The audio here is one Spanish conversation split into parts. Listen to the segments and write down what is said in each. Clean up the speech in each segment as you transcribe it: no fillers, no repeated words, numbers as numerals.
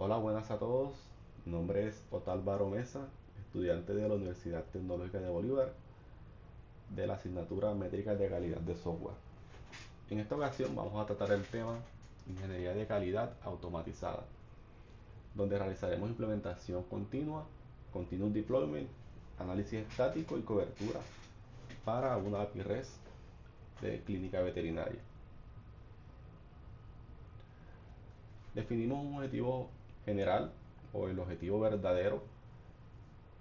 Hola, buenas a todos. Mi nombre es Otálvaro Mesa, estudiante de la Universidad Tecnológica de Bolívar, de la asignatura Métricas de Calidad de Software. En esta ocasión vamos a tratar el tema Ingeniería de Calidad Automatizada, donde realizaremos implementación continua, continuous deployment, análisis estático y cobertura para una API REST de clínica veterinaria. Definimos un objetivo general o el objetivo verdadero.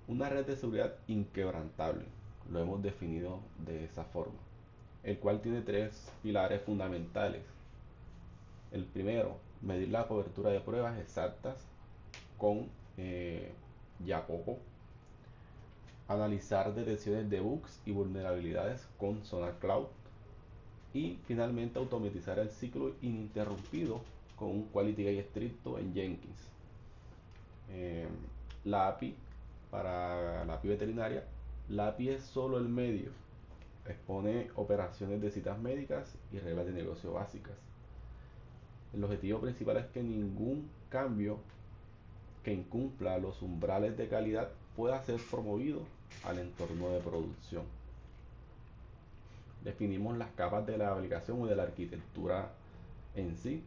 Una red de seguridad inquebrantable, lo hemos definido de esa forma, el cual tiene tres pilares fundamentales. El primero, medir la cobertura de pruebas exactas con Jacopo, analizar detecciones de bugs y vulnerabilidades con Sonar Cloud y finalmente automatizar el ciclo ininterrumpido con un Quality Gate estricto en Jenkins. Eh, la API para la API veterinaria, la API es solo el medio, expone operaciones de citas médicas y reglas de negocio básicas. El objetivo principal es que ningún cambio que incumpla los umbrales de calidad pueda ser promovido al entorno de producción. Definimos las capas de la aplicación o de la arquitectura en sí,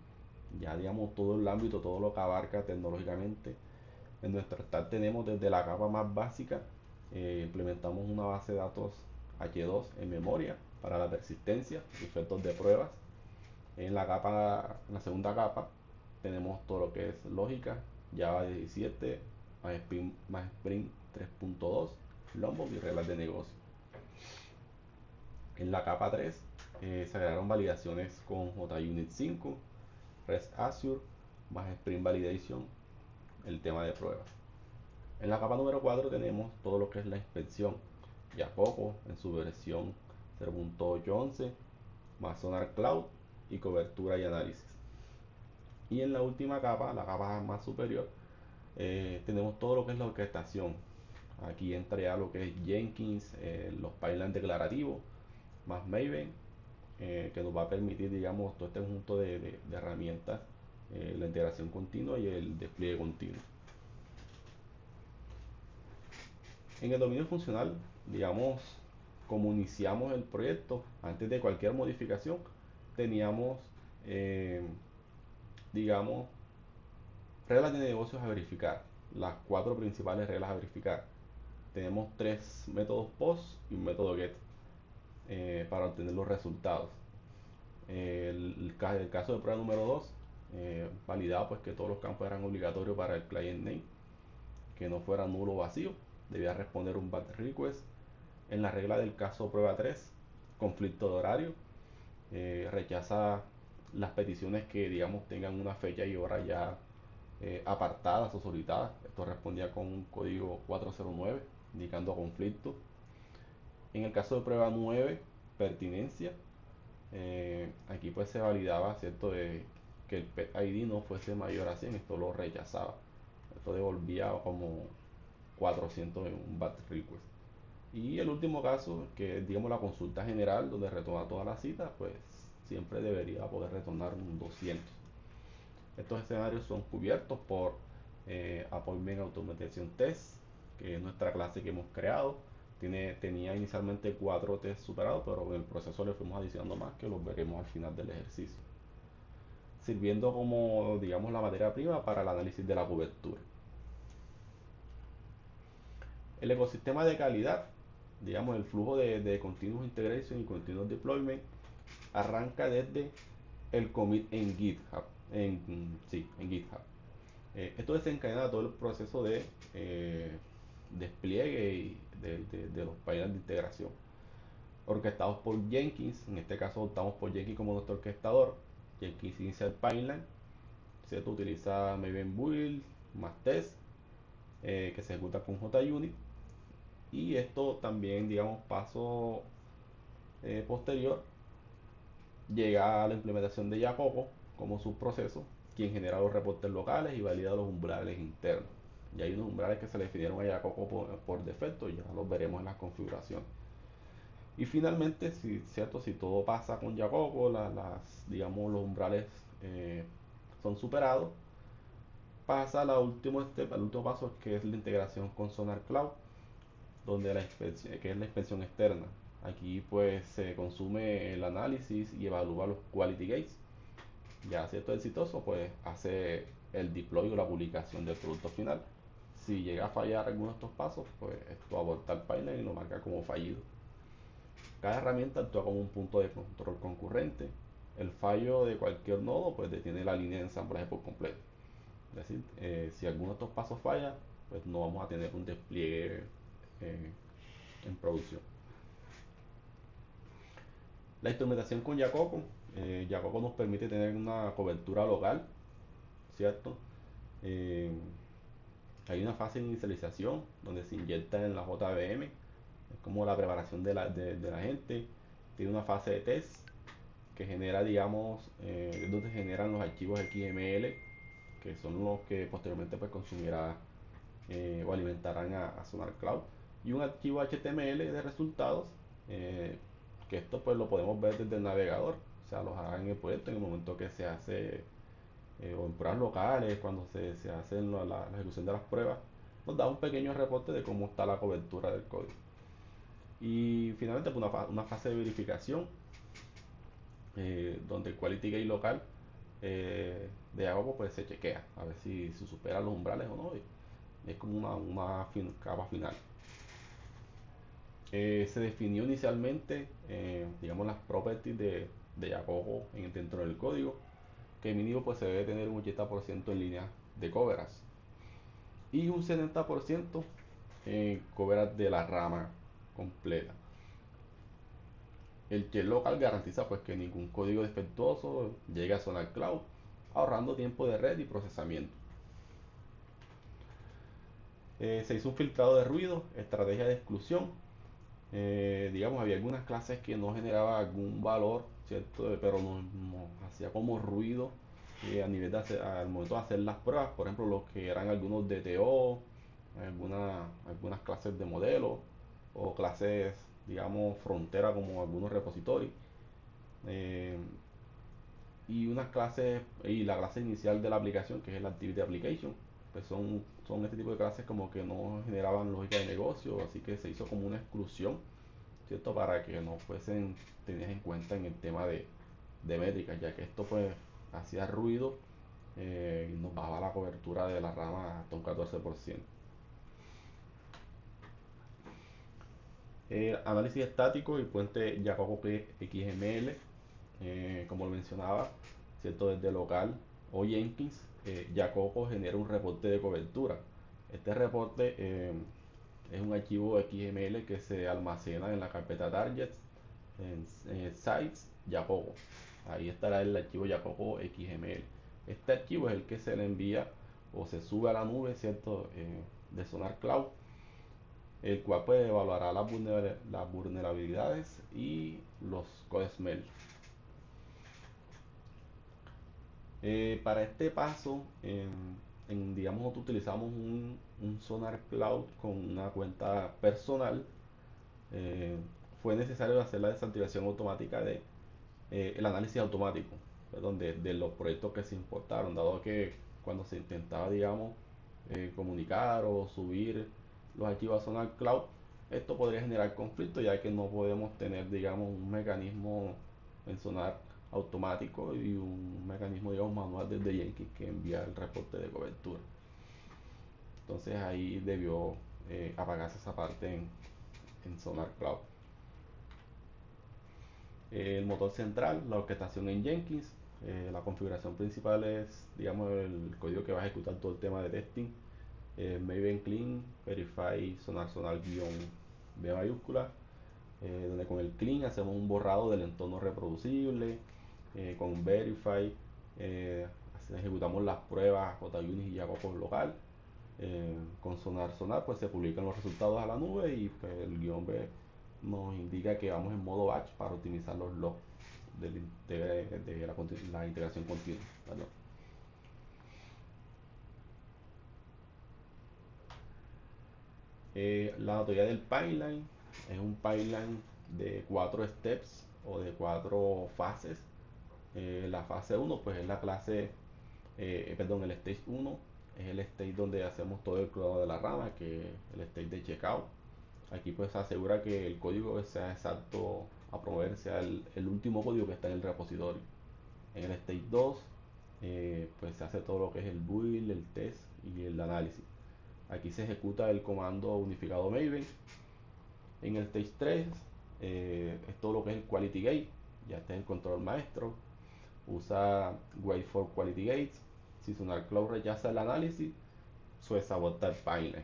ya digamos todo el ámbito, todo lo que abarca tecnológicamente. En nuestro stack tenemos desde la capa más básica, implementamos una base de datos H2 en memoria para la persistencia, efectos de pruebas. En la segunda capa tenemos todo lo que es lógica, Java 17, más Spring 3.2, Lombok y reglas de negocio. En la capa 3 se agregaron validaciones con JUnit 5, REST Assured, más Spring Validation, el tema de pruebas. En la capa número 4 tenemos todo lo que es la inspección, ya poco en su versión 0.811, más Sonar Cloud y cobertura y análisis. Y en la última capa, la capa más superior, tenemos todo lo que es la orquestación. Aquí entra ya lo que es Jenkins, los pipelines declarativos, más Maven, que nos va a permitir, digamos, todo este conjunto de herramientas, la integración continua y el despliegue continuo. En el dominio funcional, digamos, como iniciamos el proyecto, antes de cualquier modificación, teníamos, eh, digamos, reglas de negocios a verificar. Las cuatro principales reglas a verificar. Tenemos tres métodos POST y un método GET para obtener los resultados. El caso de prueba número 2, validaba pues que todos los campos eran obligatorios para el client name, que no fuera nulo o vacío, debía responder un batch request. En la regla del caso prueba 3, conflicto de horario, rechaza las peticiones que digamos tengan una fecha y hora ya apartadas o solicitadas. Esto respondía con un código 409 indicando conflicto. En el caso de prueba 9, pertinencia, aquí pues se validaba, ¿cierto?, de que el pet ID no fuese mayor a 100, esto lo rechazaba. Esto devolvía como 400 en un batch request. Y el último caso, que es digamos la consulta general, donde retorna todas las citas, pues siempre debería poder retornar un 200. Estos escenarios son cubiertos por Appointment Automation Test, que es nuestra clase que hemos creado. Tenía inicialmente 4 tests superados, pero en el proceso le fuimos adicionando más, que los veremos al final del ejercicio, sirviendo como digamos la materia prima para el análisis de la cobertura. El ecosistema de calidad, digamos el flujo de Continuous Integration y Continuous Deployment, arranca desde el commit en GitHub. En GitHub. Esto desencadena todo el proceso de despliegue y de los pipelines de integración. Orquestados por Jenkins, en este caso optamos por Jenkins como nuestro orquestador. Jenkins inicia el pipeline, se utiliza Maven Build más test, que se ejecuta con JUnit. Y esto también, digamos, paso posterior, llega a la implementación de Jacopo como subproceso, quien genera los reportes locales y valida los umbrales internos. Y hay unos umbrales que se le definieron a Jacopo por defecto, y ya los veremos en las configuraciones. Y finalmente, si todo pasa con Jacopo, digamos, los umbrales son superados, pasa al último step, al último paso, que es la integración con Sonar Cloud, donde que es la inspección externa. Aquí pues se consume el análisis y evalúa los quality gates. Ya si esto es exitoso, pues hace el deploy o la publicación del producto final. Si llega a fallar alguno de estos pasos, pues esto aborta el pipeline y lo marca como fallido. Cada herramienta actúa como un punto de control concurrente. El fallo de cualquier nodo pues detiene la línea de ensamblaje por completo. Es decir, si alguno de estos pasos falla, pues no vamos a tener un despliegue eh, en producción. La instrumentación con Yacoco. Yacoco nos permite tener una cobertura local, ¿cierto? Eh, Hay una fase de inicialización donde se inyecta en la JVM, es como la preparación de la gente. Tiene una fase de test que genera, digamos, es donde se generan los archivos XML, que son los que posteriormente pues consumirá o alimentarán a Sonar Cloud. Y un archivo HTML de resultados, eh, que esto pues lo podemos ver desde el navegador, se alojará en el proyecto en el momento que se hace o en pruebas locales, cuando se hace la ejecución de las pruebas, nos da un pequeño reporte de cómo está la cobertura del código. Y finalmente, pues, una fase de verificación, donde el quality gate local de Agopo pues se chequea a ver si supera los umbrales o no. Y es como una capa final. Se definió inicialmente, digamos, las properties de Jacobo dentro del código, que mínimo pues se debe tener un 80% en línea de coverage y un 70% en coverage de la rama completa. El que local garantiza pues que ningún código defectuoso llegue a Sonar Cloud, ahorrando tiempo de red y procesamiento. Se hizo un filtrado de ruido, estrategia de exclusión. Digamos, había algunas clases que no generaban algún valor, ¿cierto? Pero nos hacía como ruido a nivel al momento de hacer las pruebas. Por ejemplo, los que eran algunos DTO, algunas clases de modelo o clases, digamos, frontera como algunos repositorios. Eh, y unas clases, y la clase inicial de la aplicación, que es el Activity Application, pues son este tipo de clases como que no generaban lógica de negocio, así que se hizo como una exclusión, ¿cierto? Para que no fuesen tenidas en cuenta en el tema de métricas, ya que esto pues hacía ruido y nos bajaba la cobertura de la rama hasta un 14%. Análisis estático y puente Jacobo XML, como lo mencionaba, ¿cierto? Desde local o Jenkins, Jacobo genera un reporte de cobertura. Este reporte es un archivo XML que se almacena en la carpeta targets, en sites, Jacobo. Ahí estará el archivo Jacobo XML. Este archivo es el que se le envía o se sube a la nube, ¿cierto? De Sonar Cloud, el cual pues evaluará las vulnerabilidades y los code smell. Para este paso, digamos, nosotros utilizamos un Sonar Cloud con una cuenta personal. eh, Fue necesario hacer la desactivación automática de el análisis automático, perdón, de los proyectos que se importaron, dado que cuando se intentaba, digamos, comunicar o subir los archivos a Sonar Cloud, esto podría generar conflicto, ya que no podemos tener, digamos, un mecanismo en Sonar automático y un mecanismo, digamos, manual desde Jenkins que envía el reporte de cobertura. Entonces ahí debió apagarse esa parte en Sonar Cloud. El motor central, la orquestación en Jenkins, la configuración principal es, digamos, el código que va a ejecutar todo el tema de testing. Maven clean, verify sonar guión B mayúscula, donde con el clean hacemos un borrado del entorno reproducible, con verify ejecutamos las pruebas JUnit y Jacopo local. Con sonar pues se publican los resultados a la nube y pues, el guión B nos indica que vamos en modo batch para optimizar los logs de la integración continua, ¿verdad? La teoría del pipeline es un pipeline de 4 steps o de 4 fases. La fase 1 pues es la clase, perdón, el stage 1 es el stage donde hacemos todo el clonado de la rama, que es el stage de checkout. Aquí pues se asegura que el código sea exacto a proveer, sea el último código que está en el repositorio. En el stage 2 pues se hace todo lo que es el build, el test y el análisis. Aquí se ejecuta el comando unificado Maven. En el stage 3 es todo lo que es el quality gate, ya está el control maestro. Usa wait for quality gates. Si Sonar Cloud rechaza el análisis, suele sabotar pipeline.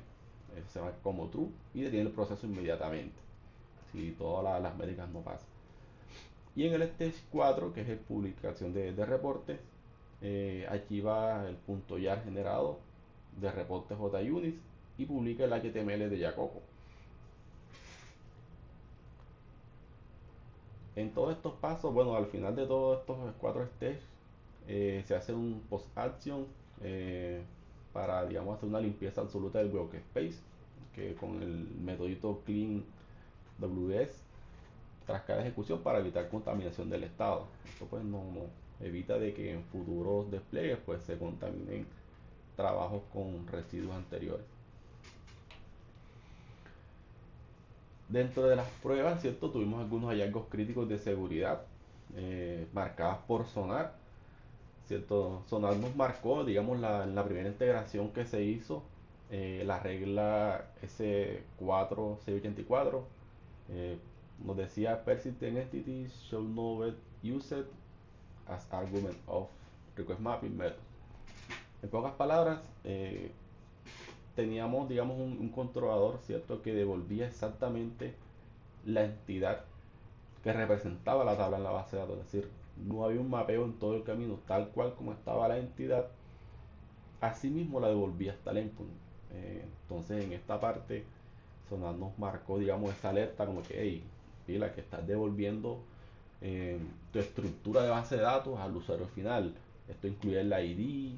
Eso se va como true y detiene el proceso inmediatamente si todas las métricas no pasan. Y en el stage 4, que es el publicación de reportes, aquí va el punto .jar generado de reportes JUnits y publica el HTML de Jacopo. En todos estos pasos, bueno, al final de todos estos 4 stages, se hace un post-action para, digamos, hacer una limpieza absoluta del workspace, que con el metodito clean WS tras cada ejecución para evitar contaminación del estado. Esto pues no evita de que en futuros despliegues pues se contaminen trabajos con residuos anteriores. Dentro de las pruebas, ¿cierto? Tuvimos algunos hallazgos críticos de seguridad marcadas por Sonar, ¿cierto? Sonar nos marcó, digamos, en la primera integración que se hizo, la regla S4684 nos decía persistent entities should not be used as argument of request mapping method. En pocas palabras, teníamos, digamos, un controlador, ¿cierto? Que devolvía exactamente la entidad que representaba la tabla en la base de datos. Es decir, no había un mapeo en todo el camino, tal cual como estaba la entidad, así mismo la devolvía hasta el endpoint. Entonces, en esta parte, Sonar nos marcó, digamos, esa alerta como que, hey, pila, que estás devolviendo tu estructura de base de datos al usuario final. Esto incluye el ID,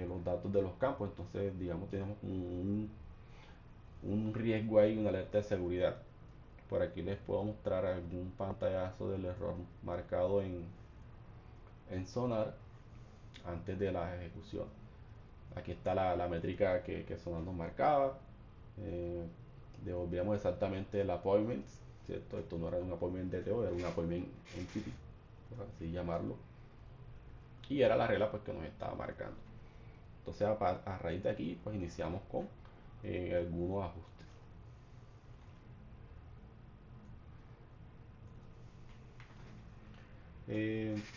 los datos de los campos. Entonces, digamos, tenemos un riesgo ahí, una alerta de seguridad. Por aquí les puedo mostrar algún pantallazo del error marcado en Sonar antes de la ejecución. Aquí está la métrica que Sonar nos marcaba. Eh, Devolvíamos exactamente el appointment, ¿cierto? Esto no era un appointment DTO, era un appointment entity, por así llamarlo. Y era la regla pues que nos estaba marcando. Entonces a raíz de aquí pues iniciamos con algunos ajustes.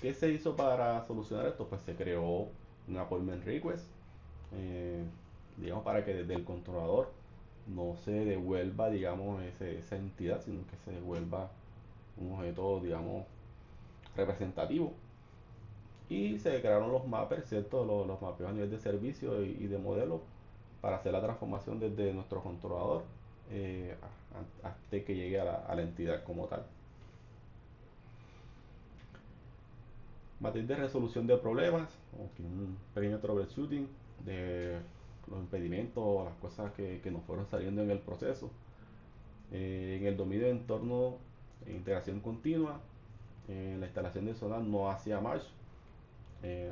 ¿Qué se hizo para solucionar esto? Pues se creó un appointment request, eh, digamos, para que desde el controlador no se devuelva, digamos, esa entidad, sino que se devuelva un objeto, digamos, representativo. Y se crearon los mappers, ¿cierto? Los mapeos a nivel de servicio y de modelo para hacer la transformación desde nuestro controlador hasta que llegue a la entidad como tal. Matriz de resolución de problemas, un pequeño troubleshooting de los impedimentos, las cosas que nos fueron saliendo en el proceso. En el dominio de entorno de integración continua, la instalación de Sonar no hacía match.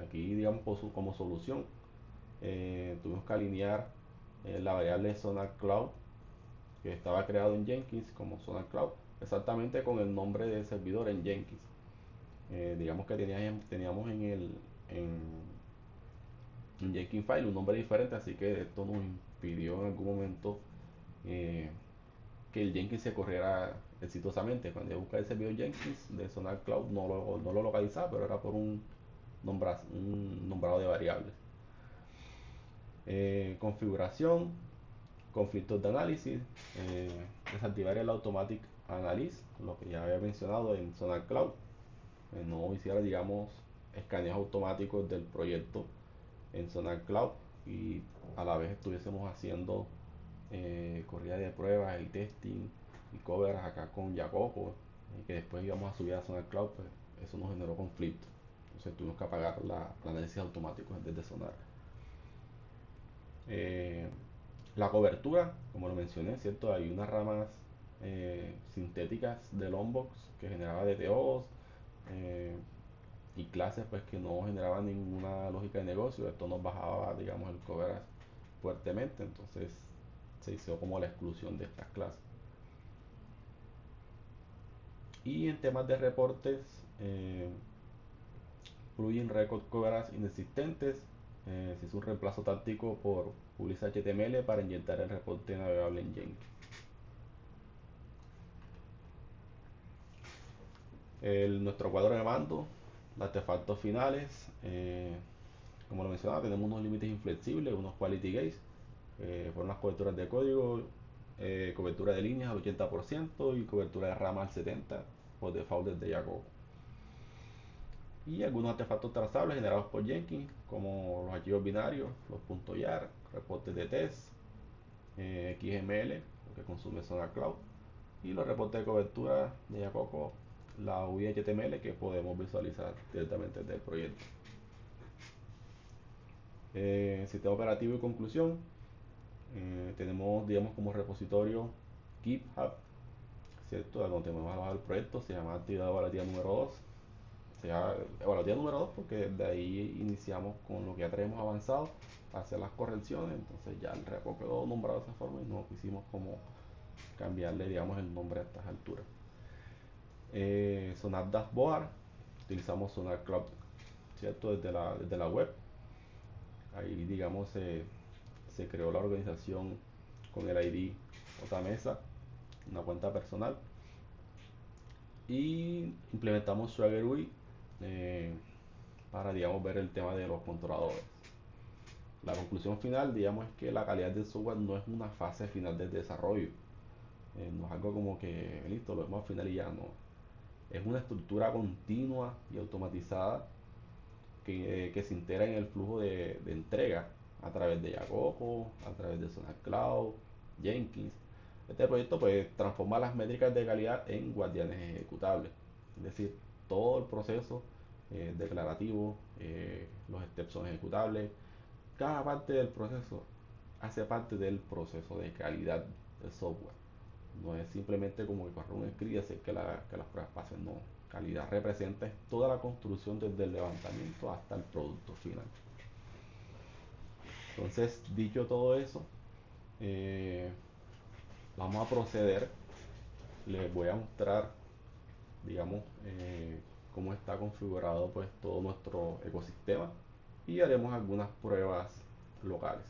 Aquí, digamos, como solución, tuvimos que alinear la variable Sonar Cloud que estaba creado en Jenkins como Sonar Cloud, exactamente con el nombre del servidor en Jenkins. Digamos que teníamos en Jenkins File un nombre diferente, así que esto nos impidió en algún momento eh, que el Jenkins se corriera exitosamente. Cuando yo busqué el servidor Jenkins de Sonar Cloud no lo localizaba, pero era por un nombrado de variables. Configuración, conflictos de análisis, desactivar el Automatic Analysis, lo que ya había mencionado en Sonar Cloud. No hiciera, digamos, escaneos automáticos del proyecto en Sonar Cloud y a la vez estuviésemos haciendo corrida de pruebas y testing y covers acá con Jacopo y que después íbamos a subir a Sonar Cloud, pues eso nos generó conflicto. Entonces tuvimos que apagar la análisis automático desde Sonar. Eh, la cobertura, como lo mencioné, ¿cierto? Hay unas ramas sintéticas del onbox que generaba DTOs y clases pues que no generaban ninguna lógica de negocio. Esto nos bajaba, digamos, el coverage fuertemente, entonces se hizo como la exclusión de estas clases. Y en temas de reportes, plugin record coverage inexistentes. Se hizo un reemplazo táctico por Publish HTML para inyectar el reporte navegable en Jenkins. Nuestro cuadro de mando, los artefactos finales, como lo mencionaba, tenemos unos límites inflexibles, unos quality gates, fueron las coberturas de código, cobertura de líneas al 80% y cobertura de RAM al 70% por default desde Jacob. Y algunos artefactos trazables generados por Jenkins, como los archivos binarios, los .jar, reportes de test, XML, que consume SonarCloud, y los reportes de cobertura de Jacob, la UI HTML que podemos visualizar directamente desde el proyecto. Sistema operativo y conclusión. Tenemos, digamos, como repositorio GitHub, ¿cierto? Donde tenemos alojado el proyecto, se llama actividad evaluativa número 2. Se llama evaluativa número 2 porque de ahí iniciamos con lo que ya tenemos avanzado, hacer las correcciones. Entonces ya el repo quedó nombrado de esa forma y no quisimos como cambiarle, digamos, el nombre a estas alturas. Sonar Dashboard, utilizamos Sonar Cloud, ¿cierto? Desde la web. Ahí, digamos, se creó la organización con el ID Otamesa, una cuenta personal. Y implementamos Swagger UI para, digamos, ver el tema de los controladores. La conclusión final, digamos, es que la calidad del software no es una fase final del desarrollo. No es algo como que, listo, lo vemos al final y ya no. Es una estructura continua y automatizada que se integra en el flujo de entrega a través de Jacopo, a través de SonarCloud, Jenkins. Este proyecto pues transforma las métricas de calidad en guardianes ejecutables, es decir, todo el proceso declarativo, los steps son ejecutables, cada parte del proceso hace parte del proceso de calidad del software. No es simplemente como que correr un script y hacer que las pruebas pasen, no. Calidad representa toda la construcción desde el levantamiento hasta el producto final. Entonces, dicho todo eso, eh, vamos a proceder. Les voy a mostrar, digamos, cómo está configurado pues todo nuestro ecosistema y haremos algunas pruebas locales.